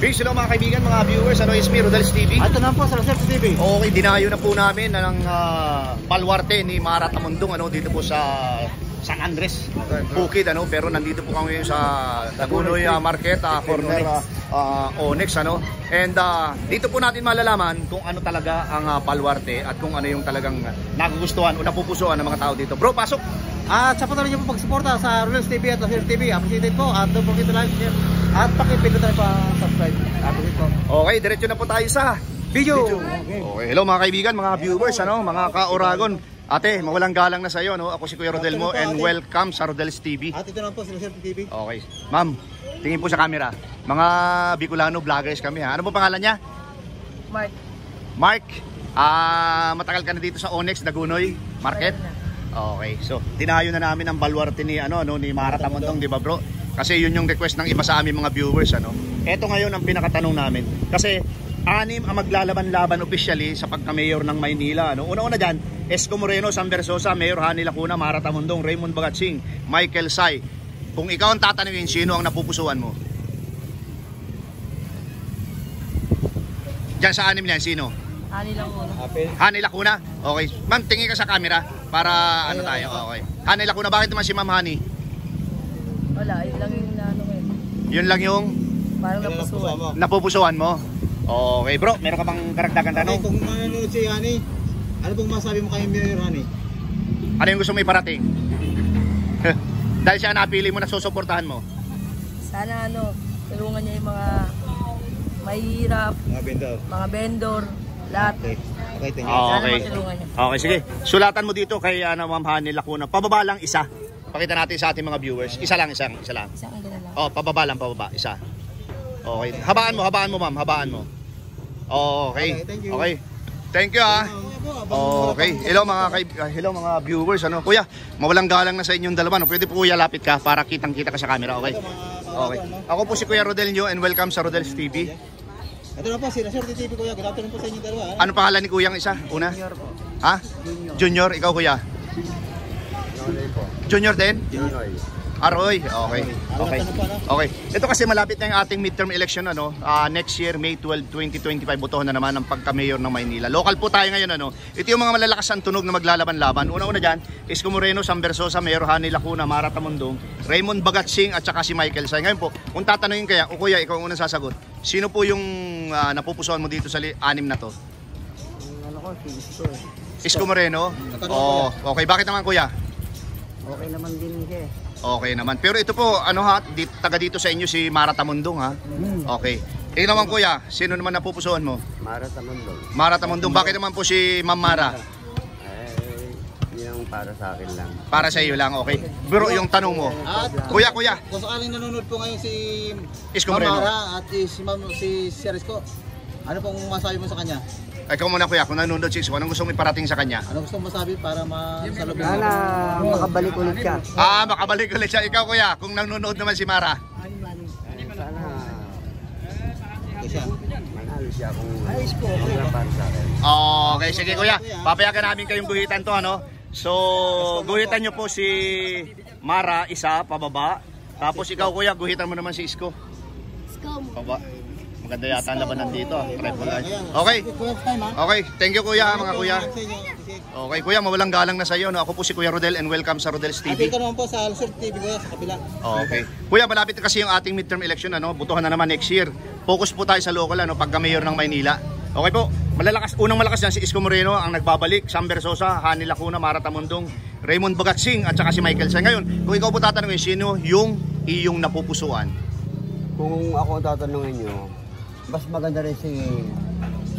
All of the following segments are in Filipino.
Peace hello mga kaibigan, mga viewers. Ano is me, Rodel's TV. Ito na po sa Rodel's TV. Okay, dinayo na po namin ng baluarte ni Mara Tamundong dito po sa San Andres, Bukid pero nandito po kami sa Dagunoy Market, corner Onyx And dito po natin malalaman kung ano talaga ang baluarte at kung ano yung talagang nagugustuhan o napupusuan ng mga tao dito. Bro, pasok! At sa patuloy niyo po pagsuporta sa Rodel's TV at Rodel's TV. Appreciate po at don't forget to like, share at pakipindot tayo pa subscribe. Appreciate po. Okay, diretso na po tayo sa video. Okay, hello mga kaibigan, mga viewers, mga ka-Oragon. Ate, mawalang galang na sa iyo, Ako si Kuya Rodel mo and welcome sa Rodel's TV. At ito na po si Rodel's TV. Okay. Ma'am, tingin po sa camera. Mga Bicolano vloggers kami ha. Ano po pangalan niya? Mark. Mark. Matagal ka na dito sa Onyx Dagunoy Market. Okay. So, dinayo na namin ang baluarte ni ni Mara Tamundong, di ba, bro? Kasi yun yung request ng iba sa aming mga viewers, Ito ngayon ang pinakatanong namin. Kasi 6 ang maglalaban-laban officially sa pagka-mayor ng Maynila, Una-una diyan, Esco Moreno, Sam Versosa, Mayor Hani Lacuna, Mara Tamundong, Raymond Bagatsing, Michael Say. Kung ikaw ang tatanungin, sino ang napupusuan mo? Diyan sa 6 niyan, sino? Hani Lacuna. Hani Lacuna? Okay. Ma'am, tingin ka sa camera para tayo. Okay. Hani Lacuna, bakit naman si Ma'am Hani? Wala, yun lang yung ngayon. Yun lang yung parang napupusuan mo? Okay bro, meron ka bang karagdagan tanong? Okay, kung nanonood si Hani, ano pong masabi mo kay Mayor Hani? Ano yung gusto mo iparating? Dahil siya napili mo na susuportahan mo? Sana tulungan niya yung mga mahihirap, mga vendor, lahat. Okay, thank you. Sana matulungan niya. Okay, sige. Sulatan mo dito kay Ma'am Hani Lacuna. Pababa lang isa. Pakita natin sa ating mga viewers. Isa lang. Isang lang. Pababa lang, isa. Okay. Habaan mo, ma'am. Habaan mo. Okay. Thank you. Okay. Thank you Okay. Hello mga viewers, Kuya, mawalang galang na sa inyong dalawa, Pwede po kuya lapit ka para kitang-kita ka sa camera, okay? Okay. Ako po si Kuya Rodel nyo and welcome sa Rodel's TV. Ito na po si Rodel's TV, Kuya. Good afternoon po sa inyong dalawa. Ano pangalan ni Kuyang isa? Una? Junior po. Ha? Junior. Ikaw, Kuya? Junior din? Junior. Aroy, okay. Okay. Ito kasi malapit na yung ating midterm election next year May 12, 2025 botohan na naman ang pagka-mayor ng Maynila. Local po tayo ngayon Ito yung mga malalakas ang tunog na maglalaban-laban. Una-una diyan, Esco Moreno, Sam Versosa, Mayor Hani Lacuna, Mara Tamundong, Raymond Bagatsing at saka si Michael Say. Ngayon po, kung tatanungin kaya, Kuya, ikaw ang unang sasagot. Sino po yung napupusuan mo dito sa 6 na to? Si Isko. Esco Moreno? Okay. Bakit naman, Kuya? Okay naman din siya. Okay naman. Pero ito po, taga dito sa inyo si Mara Tamundong, ha? Okay. Tingnan naman, Kuya, sino naman napupusuan mo? Mara Tamundong. Mara Tamundong. Bakit naman po si Ma'am Mara? Yung para sa akin lang. Para sa iyo lang, okay. Pero yung tanong mo, Kuya. Kung sakaling nanonood po ngayon si Esco Ma'am Moreno Mara at si Sir Esco, ano pong masabi mo sa kanya? Ikaw muna, Kuya, kung nanonood si Esco, anong gusto mo iparating sa kanya? Ano gusto mo masabi para masalubin mo? Sana makabalik ulit siya. Makabalik ulit siya. Ikaw, Kuya, kung nanonood naman si Mara. Sana siya. manalo siya kung Isko. para sa akin. Okay, sige, Kuya. Papayagan namin kayong guhitan to, So, guhitan nyo po si Mara, isa, pababa. Tapos ikaw, Kuya, guhitan mo naman si Isko. Pababa. Maganda yata ang labanan dito. Okay. Okay. Thank you, Kuya, mga Kuya. Okay, Kuya, mawalang galang na sa iyo. Ako po si Kuya Rodel and welcome sa Rodel's TV. Dito naman po sa Rodel's TV, Kuya, sa kabila. Okay. Kuya, malapit kasi yung ating midterm election, Butuhan na naman next year. Focus po tayo sa local, pagka-mayor ng Maynila. Okay po. Unang malakas yan si Esco Moreno ang nagbabalik, Sam Versosa, Hani Lacuna, Mara Tamundong, Raymond Bagatsing at saka si Michael Say. Ngayon, kung ikaw po tatanungin, sino yung iyong napupusuan? Kung ako tatanungin nyo, mas maganda rin si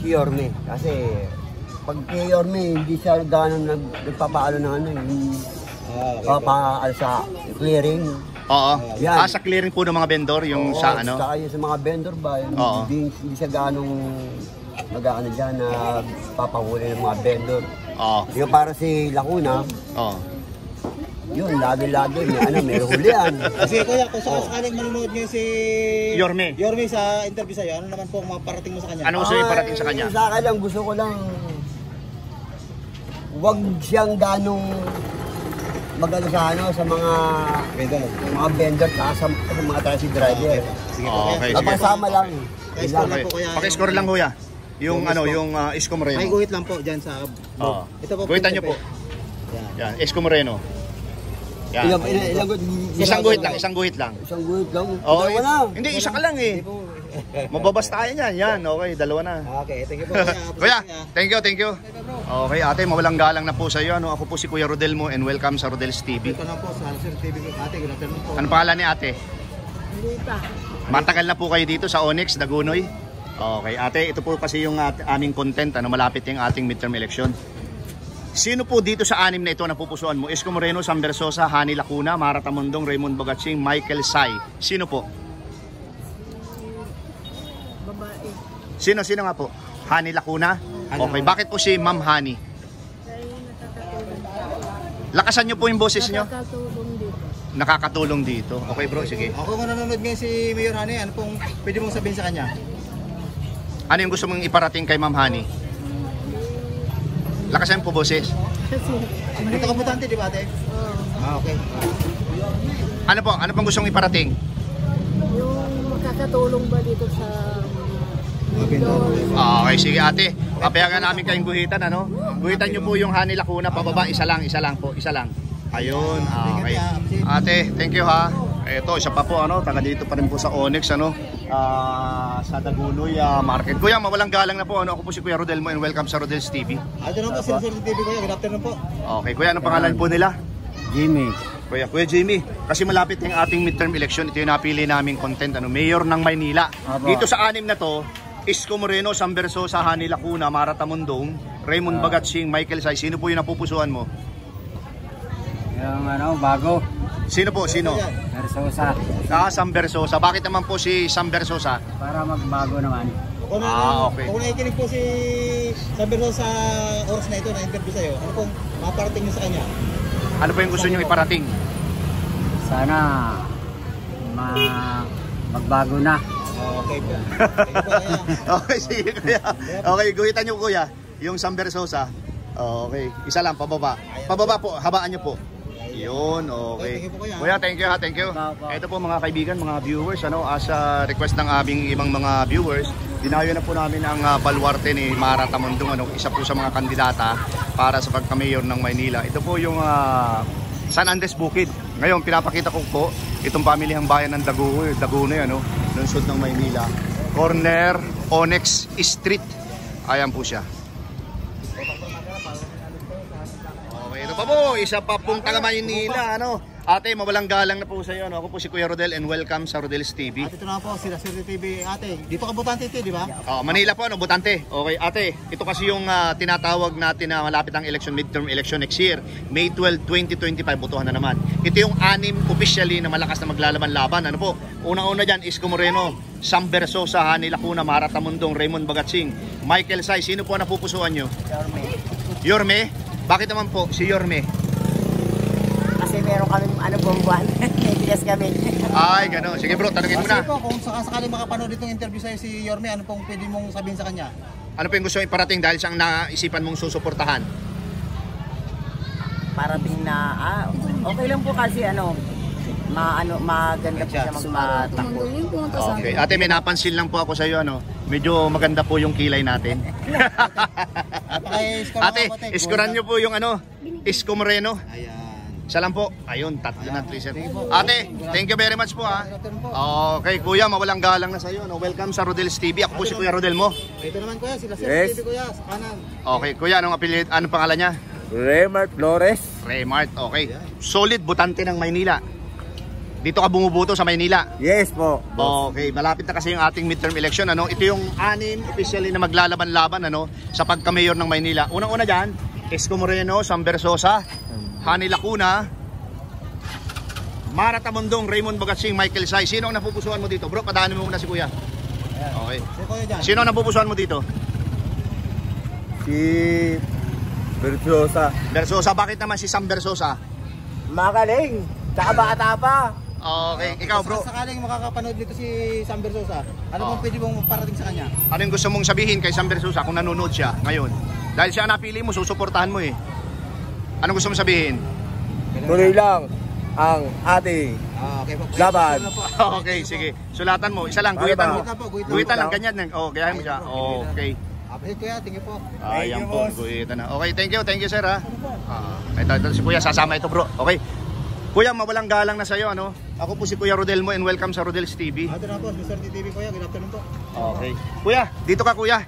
Yorme. Kasi pag kay Yorme, hindi siya gano'n nagpapaalo ng papaalo sa clearing. Oo. Yan. Sa clearing po ng mga vendor, yung sa Saka yung sa mga vendor ba, hindi siya gano'ng mag-aano dyan na papahuli ng mga vendor. Yung para si Lacuna, yun, lagi-lagi, may hulihan. Kasi Kuya, kung sakaling manonood niyo si Yorme sa interview sa'yo, ano naman po ang maparating mo sa kanya? Ano gusto yung parating sa kanya? Sa akin lang, gusto ko lang wag siyang ganong magano sa mga vendor sa mga taxi driver. Okay, sige. Napasama lang. Pa-score lang po kuya. Paki-score lang kuya. Yung yung Isko Moreno. May guhit lang po dyan sa Oo. Ito po. Guhitan nyo po. Yan. Yan, Isko Moreno. Yan. Ilang Isang guhit lang, isang guhit lang. Isang guhit lang. Oo, Dalawa na. hindi, isa ka lang eh. Hindi po. Mababas tayo niyan. Yan, okay, dalawa na. Okay, thank you po kuya. Kuya, thank you, thank you. Okay, ate, mawalang galang na po sa iyo. Ako po si Kuya Rodel mo and welcome sa Rodel's TV. Ito na po sa Sir TV ko. Ate, good afternoon po. Ano pangalan ni ate? Hindi pa. Matagal na po kayo dito sa Onyx, Dagunoy. Okay, ate, ito po kasi yung aming content, malapit yung ating midterm election. Sino po dito sa anim na ito na pupusuan mo? Isko Moreno, Sam Versosa, Hani Lacuna, Mara Tamundong, Raymond Bagatsing, Michael Sai. Sino po? Babae. Sino nga po? Hani Lacuna? Okay, bakit po si Ma'am Hani? Dahil nakakatulong. Lakasan nyo po yung boses nyo. Nakakatulong dito. Nakakatulong dito. Okay bro, sige. Ako kung nanonood ngayon si Mayor Hani, ano pong pwede mong sabihin sa kanya? Ano yung gusto mong iparating kay Ma'am Hani? Lakasan po boses. Kasi, Dito ka butante, di ba ate? Okay. Ano po? Ano pang gusto mong iparating? yung makakatulong ba dito sa Okay, sige ate. Papayagan namin kayong guhitan, ano? Guhitan nyo po yung Hani Lacuna, pababa, isa lang po, isa lang. Ayun, okay. Ate, thank you ha. Ito, isa pa po, taga dito pa rin po sa Onyx, sa Dagunoy Market. Kuya, mawalang galang na po, ako po si Kuya Rodel mo and welcome sa Rodel's TV. Ito na po, Sir TV kuya, good afternoon po. Okay, kuya, anong pangalan po nila? Jimmy. Kuya Jimmy, kasi malapit yung ating midterm election, ito yung napili naming content, Mayor ng Maynila. Aba. Dito sa anim na to, Isko Moreno, Sam Versosa, Hani Lacuna, Mara Tamundong, Raymond Bagatsing, Michael Sai. Sino po yung napupusuan mo? Yung bago. Sino po? Sino? Versosa. Sam Versosa. Bakit naman po si Sam Versosa? Para magbago naman. Okay. Kung nakikinig po si Saberso sa oras na ito na interview sa'yo, ano pong maparating niyo sa kanya? Ano po yung gusto nyo iparating? Sana magbago na. Okay po. Thank you po kuya. Okay, sige kuya. Okay, guhitan nyo kuya. Yung Sam Versosa. Okay, isa lang, pababa. Pababa po, habaan nyo po. Yun, okay. Thank you po, kuya. Kuya, thank you ha, thank you. Ito po mga kaibigan, mga viewers, as a request ng aming ibang mga viewers, dinayo na po namin ang baluarte ni Mara Tamundong, isa po sa mga kandidata para sa pagka-mayor ng Maynila. Ito po yung San Andres Bukid. Ngayon, pinapakita ko po itong pamilihang bayan ng Dagunoy, lungsod ng Maynila. Corner Onyx Street. Ayan po siya. Ito pa po, isa pa pong taga Maynila, Ate, mawalang galang na po sa iyo, Ako po si Kuya Rodel and welcome sa Rodel's TV. At ito na po, sila Sir TV, ate. Dito ka butante ito, di ba? Manila po, butante. Okay, ate, ito kasi yung tinatawag natin na malapit ang election, midterm election next year, May 12, 2025, butuhan na naman. Ito yung anim officially na malakas na maglalaban-laban. Ano po? Una-una dyan, Isko Moreno, Sam Versosa, Hani Lacuna, Mara Tamundong, Raymond Bagatsing, Michael Sai. Sino po napupusuan nyo? Yorme? Bakit naman po si Yorme? Kasi meron kami buwan. May bigas kami. Ay, gano'n. Sige bro, tanungin mo na. Kasi po, kung sakasakali makapanood itong interview sa'yo si Yorme, ano pong pwede mong sabihin sa kanya? Ano po yung gusto mong iparating dahil siyang naisipan mong susuportahan? Para din na, okay lang po kasi maganda po siya magpatakbo. Okay. Ate, may napansin lang po ako sa iyo, medyo maganda po yung kilay natin. Ate, iskuran nyo po yung Isko Moreno. Ayan. Isa lang po. Ayun, tatlo na 3 sir. Ate, thank you very much po ha. Okay, kuya, mawalang galang na sa iyo. Welcome sa Rodel's TV. Ako po si Kuya Rodel mo. Ito naman kuya, sila Sir TV kuya, sa kanan. Okay, kuya, anong pangalan niya? Raymart Flores. Raymart, okay. Solid butante ng Maynila. Dito ka bumuboto sa Maynila? Yes po. Okay, malapit na kasi yung ating midterm election, Ito yung anim officially na maglalaban-laban, sa pagka-mayor ng Maynila. Unang-una dyan, Isko Moreno, Sam Versosa, Hani Lacuna, Mara Tamundong, Raymond Bagatsing, Michael Sai. Sino ang napupusuan mo dito? Bro, padaanin mo muna si kuya. Okay. Sino ang napupusuan mo dito? Si Versosa. Versosa, bakit naman si Sam Versosa? Magaling. Tsaka bata pa. Okay, ikaw bro. Kung sakaling makakapanood dito si Sam Versosa, ano pong pwede mong parating sa kanya? Ano yung gusto mong sabihin kay Sam Versosa kung nanonood siya ngayon? Dahil siya napili mo, susuportahan mo eh. Ano gusto mong sabihin? Tuloy lang. ang ating laban. Okay, sige. Sulatan mo. Isa lang, guhitan mo. Guhitan lang, ganyan. Gayahin mo siya. Okay. Appreciate kuya, thank you po. Ayan po, guhitan na. Okay, thank you sir ha. Ito si Kuya, sasama ito bro. Okay. Kuya, mawalang galang na sa'yo, ano? Ako po si Kuya Rodel mo and welcome sa Rodel's TV. Ito na po, Mr. TV kuya, good afternoon po. Okay. Kuya, dito ka kuya.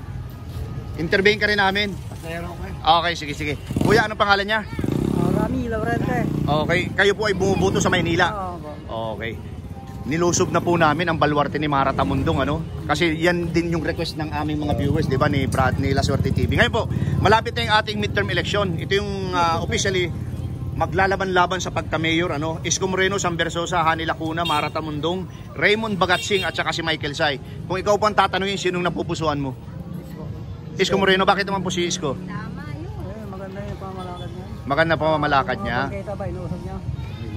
Intervene ka rin namin. Pasayaro ko eh. Okay, sige. Kuya, anong pangalan niya? Rami Laurente. Okay, kayo po ay bumubuto sa Maynila. Okay. Nilusob na po namin ang baluarte ni Mara Tamundong, ano? Kasi yan din yung request ng aming mga viewers, di ba, ni Brad ni La Suerte TV. Ngayon po, malapit na yung ating midterm election. Ito yung officially maglalaban-laban sa pagka-mayor, ano? Isko Moreno, Sam Versosa, Hani Lacuna, Mara Tamundong, Raymond Bagatsing at saka si Michael Say. Kung ikaw po ang tatanungin, sinong napupusuan mo? Isko Moreno, bakit naman po si Isko? Maganda yung pamamalakad niya. Maganda pa mamalakad niya. Bangketa ba, inuusap niya.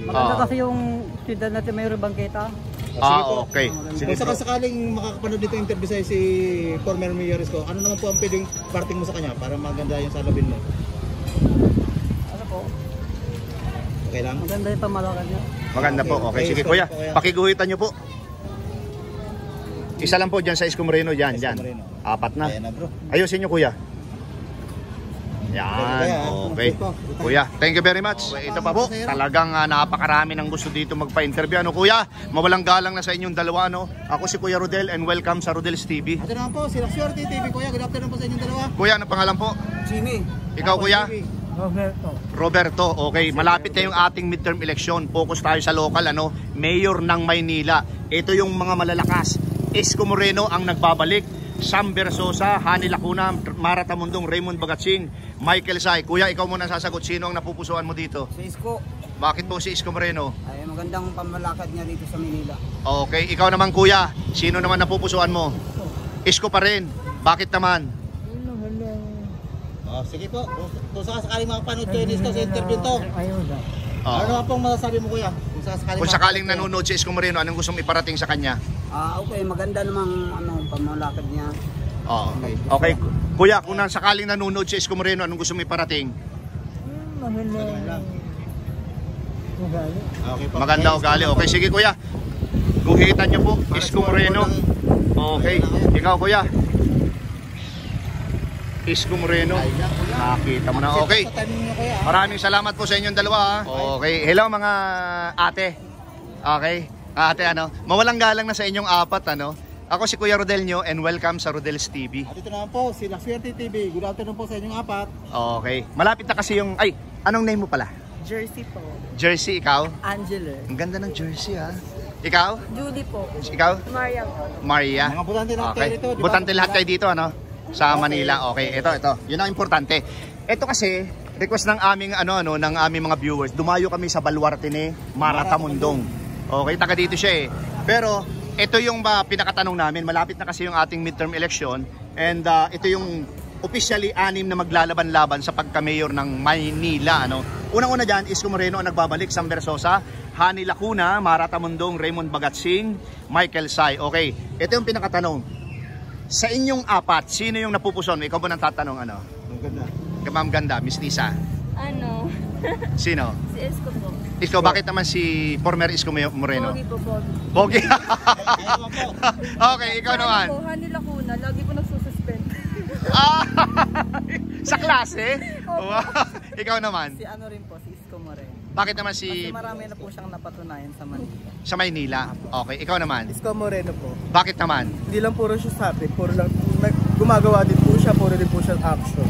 Maganda kasi yung student natin mayroong bangketa. Okay. Sige Kung po. sakaling makakapanood dito interview sa'yo si former Mayor Isko, ano naman po ang pwedeng parting mo sa kanya para maganda yung salubin mo? Ano po? Okay lang? Maganda yung pamamalakad niya. Maganda po. Okay, sige kuya. Pakiguhitan nyo po. Isa lang po dyan sa Isko Moreno. Dyan. Moreno. Apat na. Ayan na bro. Ayusin nyo kuya. Yan. Okay. Kuya, thank you very much. Ito pa po. Talagang napakarami ng gusto dito magpa-interview. Ano kuya? Mawalang galang na sa inyong dalawa. No? Ako si Kuya Rodel and welcome sa Rodel's TV. Ito naman po, si La Suerte TV kuya. Good afternoon po sa inyong dalawa. Kuya, ano pangalan po? Jimmy. Ikaw kuya? Roberto. Roberto, okay. Malapit na yung ating midterm election. Focus tayo sa local, ano? Mayor ng Maynila. Ito yung mga malalakas. Isko Moreno ang nagbabalik. Sam Versosa, Hani Lacuna, Mara Tamundong, Raymond Bagatsing, Michael Say. Kuya, ikaw muna sasagot. Sino ang napupusuan mo dito? Si Isko, Bakit po si Isko Moreno? ay magandang pamalakad niya dito sa Manila. Okay, ikaw naman kuya. Sino naman napupusuan mo? Isko pa rin. Bakit naman? Sige po, kung sakaling makapanood kayo Isko sa interview to, Ayun na. ano naman pong masasabi mo kuya? Kung sakaling nanonood si Isko Moreno, anong gusto mong iparating sa kanya? Okay, maganda namang pamalakad niya. Okay. Okay. Kuya, kung sakaling nanonood si Isko Moreno, anong gusto mong iparating? Okay po. Maganda ugali. Okay, sige kuya. Guhitan niyo po, Isko Moreno. Okay. Ikaw kuya. Isko Moreno. Nakita mo na. Okay. Sa timing niyo kuya. Maraming salamat po sa inyong dalawa. Ha? Okay. Hello mga ate. Okay. Ate ano, mawalang galang na sa inyong apat ano. Ako si Kuya Rodel nyo and welcome sa Rodel's TV. At ito naman po, si La Suerte TV. Good afternoon po sa inyong apat. Okay. Malapit na kasi yung anong name mo pala? Jersey po. Jersey, ikaw? Angela. Ang ganda ng jersey ha. Ikaw? Judy po. Ikaw? Maria po. Maria. Mga butante ng Okay. rito, di ba? Butante lahat kayo dito ano? Sa Manila. Okay, ito. Yun ang importante. Ito kasi request ng aming ng aming mga viewers. Dumayo kami sa baluarte ni Mara Tamundong. Okay, taga dito siya eh. Pero ito yung pinakatanong namin. Malapit na kasi yung ating midterm election and ito yung officially 6 na maglalaban-laban sa pagka-mayor ng Maynila ano. Unang-una diyan, Isko Moreno ang nagbabalik, Sam Versosa, Hani Lacuna, Mara Tamundong, Raymond Bagatsing, Michael Say. Okay, ito yung pinakatanong. Sa inyong apat, sino yung napupuson? Ikaw ba nang tatanong ano? Ang ganda. Ma'am Ganda, Miss Lisa. Ano? Sino? Si Isko po. Isko, bakit naman si former Isko Moreno? Pogi po, pogi. Pogi. Okay, ikaw naman. Po, Hani Lacuna, lagi po nagsususpend. Sa klase? Wow. Ikaw naman. Si ano rin po, si Isko Moreno. Bakit naman si Kasi marami na po siyang napatunayan sa Manila. sa Maynila? Okay, ikaw naman. Isko Moreno po. Bakit naman? Hindi lang puro siya sabi, puro lang gumagawa din po siya, puro din po siya action.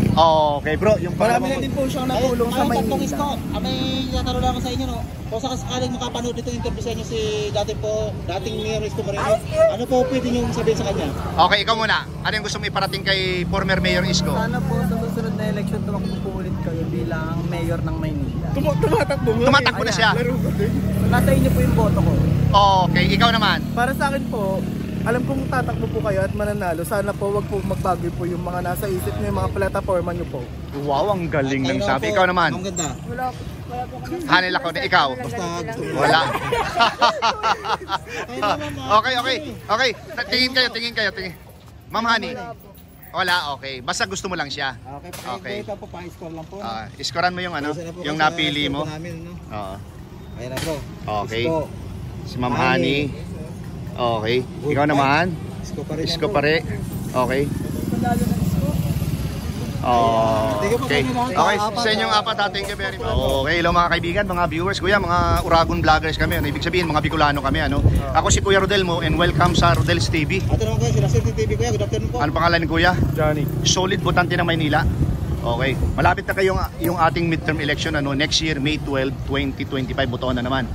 Okay, bro, yung Marami na din po siyang natulong sa Tatlong Maynila. Isko, may tatanong lang ako sa inyo no. Kung sakaling makapanood dito interview sa inyo si dating Mayor Isko Moreno, ano po pwede niyo sabihin sa kanya? Okay, ikaw muna. Ano yung gusto mo iparating kay former Mayor Isko? Sana po sa susunod na election tumakbo po ulit kayo bilang mayor ng Maynila. Tumatakbo mo. Tumatakbo na siya. Nasa inyo po yung boto ko. Okay, ikaw naman. Para sa akin po, alam kong tatakbo po kayo at mananalo. Sana po wag po magbago po yung mga nasa isip niyo, yung mga plataforma niyo po. Wow, ang galing ng sabi. Ikaw naman. Ang ganda. Wala po kami. Hani Lacuna, ikaw. Basta gusto ko. Wala. Okay. Tingin kayo. Ma'am Hani. Wala, okay. Basta gusto mo lang siya. Okay. Ito po, pa-score lang po. Iskoran mo yung yung napili mo. Namin, no? Oo. Ayan na bro. Okay. Isko. Si Ma'am Honey. Okay. Ikaw naman? Isko pa rin. Isko pare. Okay. Lalo na isko. Okay. Okay, sa inyong apat ha. Thank you very much. Okay, hello mga kaibigan, mga viewers. Kuya, mga Uragon vloggers kami. Ano, ibig sabihin, mga Bicolano kami. Ano? Ako si Kuya Rodel mo and welcome sa Rodel's TV. Ito naman kuya, sila City TV kuya. Good afternoon po. Ano pangalan ni Kuya? Johnny. Solid botante ng Maynila. Okay. Malapit na kayong yung ating midterm election ano, next year, May 12, 2025. Butoon na naman.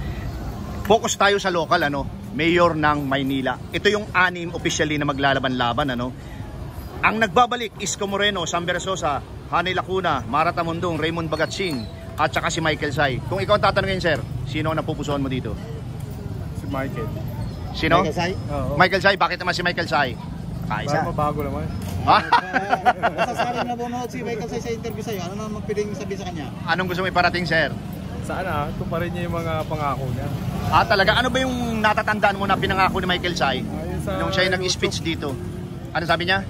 Focus tayo sa local, ano, mayor ng Maynila. Ito yung 6 officially na maglalaban-laban, ano. Ang nagbabalik, Isko Moreno, Sam Versosa, Hanay Lacuna, Mara Tamundong, Raymond Bagatsing, at saka si Michael Say. Kung ikaw tatanungin, sir, sino ang napupusuan mo dito? Si Michael. Sino? Michael Say? Oo. Michael Say. Bakit naman si Michael Say? Para Kaisa. mabago naman. Masasabi na bunood si Michael Say sa interview sa'yo. Ano naman magpiling sabihin sa kanya? Anong gusto mo iparating, sir? Saan ito pa rin niya yung mga pangako niya. Talaga, ano ba yung natatandaan mo na pinangako ni Michael Say? Ayun sa Nung siya yung nag-speech dito. Ano sabi niya?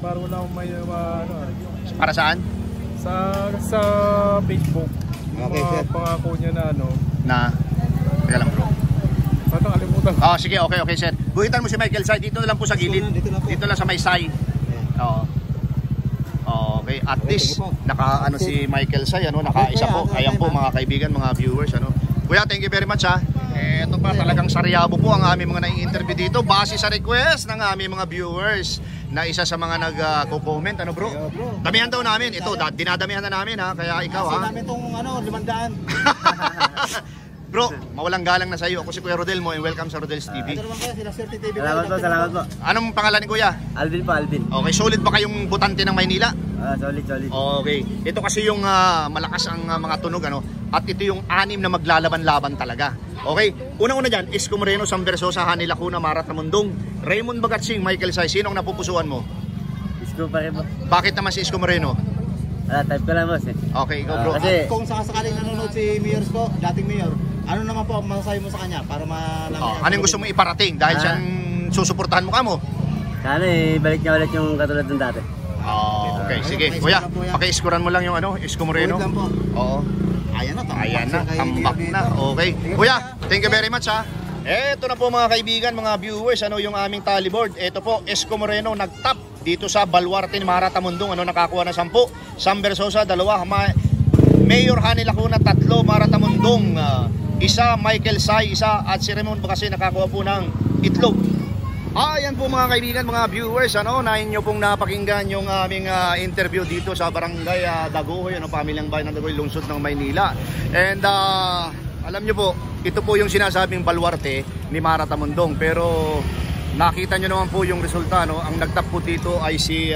Para wala akong may Para saan? sa Facebook. Okay, Mga sir. pangako niya na Na, teka lang bro. Sana kalimutan. Sige, okay, sir. Guhitan mo si Michael Say. Dito na lang po sa gilid. Dito na po. Dito lang sa may Say. Oo. Okay, at least naka si Michael Say, ano, nakaisa po. Ayan po mga kaibigan, mga viewers, ano. Kuya, thank you very much ha. Ito pa talagang saryabo po ang aming mga nai-interview dito base sa request ng aming mga viewers na isa sa mga nag-comment, ano bro? Damihan daw namin. Ito, dinadamihan na namin ha. Kaya ikaw ha. Kasi namin itong 500. Bro, mawalang galang na sa iyo. Ako si Kuya Rodel mo and welcome sa Rodel's TV. Ito naman kuya, sila City TV. Salamat po, salamat po. Anong pangalan ni Kuya? Alvin po, Alvin. Okay, solid ba kayong botante ng Maynila? Solid, solid. Okay. Ito kasi yung malakas ang mga tunog ano at ito yung 6 na maglalaban-laban talaga. Okay? Unang-una diyan, Isko Moreno, Sam Versosa, Hanay Lacuna, Mara Tamundong, Raymond Bagatsing, Michael Say. Sino ang napupusuan mo? Isko pa rin po. Bakit naman si Isko Moreno? Type ko lang boss eh. Okay, ikaw bro. Kasi- Kung sakasakaling nanonood si Mayor Isko, dating Mayor, ano naman po ang masasabi mo sa kanya para malaman? Ano yung gusto mo iparating dahil siyang susuportahan mo ka mo? Sana balik niya ulit yung katulad ng dati. Okay, sige. Kuya, paki-iskuran mo lang yung Isko Moreno. Wait lang po. Oo. Ayan na, Ayan na, tambak na. Okay. Kuya, thank you very much ha. Eto na po mga kaibigan, mga viewers, yung aming tally board. Eto po, Isko Moreno nag-top dito sa Baluarte ni Mara Tamundong, nakakuha na 10. Sam Versosa 2, Mayor Hanay Lacuna 3, Mara Tamundong 1, Michael Say 1, at si Raymond Bagatsing nakakuha po ng itlog. Ayan po mga kaibigan, mga viewers, na inyo pong napakinggan yung aming interview dito sa Barangay Daguhoy, pamilyang bayan ng Daguhoy, lungsod ng Maynila. And alam nyo po, ito po yung sinasabing baluarte ni Mara Tamundong, pero nakita nyo naman po yung resulta, ang nagtap po dito ay si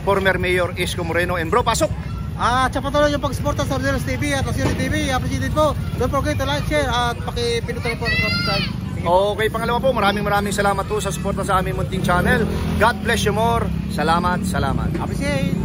former Mayor Isko Moreno. And bro, pasok! At sa patuloy yung pag-suporta sa Rodel's TV at Rodel's TV, appreciate po. Don't forget to like, share at pakipinutan po sa subscribe. Okay, pangalawa po, maraming salamat po sa suporta sa aming munting channel. God bless you more. Salamat. Appreciate.